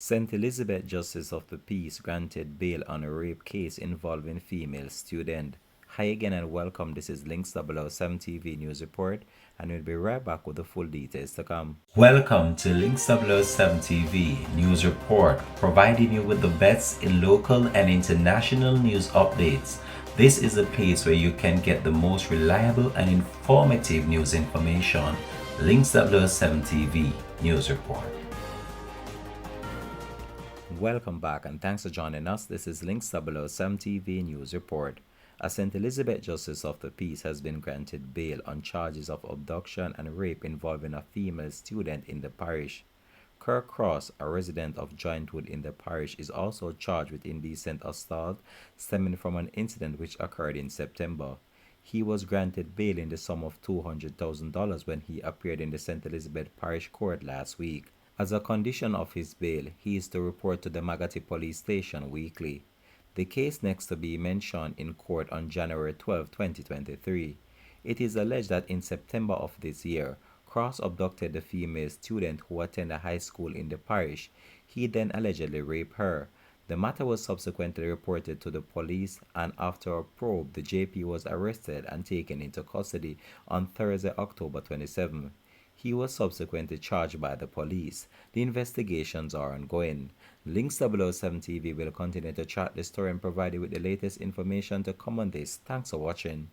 St. Elizabeth Justice of the Peace granted bail on a rape case involving female student. Hi again and welcome. This is Links 007 TV News Report, and we'll be right back with the full details to come. Welcome to Links 007 TV News Report, providing you with the best in local and international news updates. This is a place where you can get the most reliable and informative news information. Links 007 TV News Report. Welcome back and thanks for joining us. This is Links 007 TV News Report. A St. Elizabeth Justice of the Peace has been granted bail on charges of abduction and rape involving a female student in the parish. Kirk Cross, a resident of Jointwood in the parish, is also charged with indecent assault stemming from an incident which occurred in September. He was granted bail in the sum of $200,000 when he appeared in the St. Elizabeth Parish Court last week. As a condition of his bail, he is to report to the Magati Police Station weekly. The case next to be mentioned in court on January 12, 2023. It is alleged that in September of this year, Cross abducted the female student who attended a high school in the parish. He then allegedly raped her. The matter was subsequently reported to the police, and after a probe, the JP was arrested and taken into custody on Thursday, October 27. He was subsequently charged by the police. The investigations are ongoing. Links 007 TV will continue to track the story and provide you with the latest information to come on this. Thanks for watching.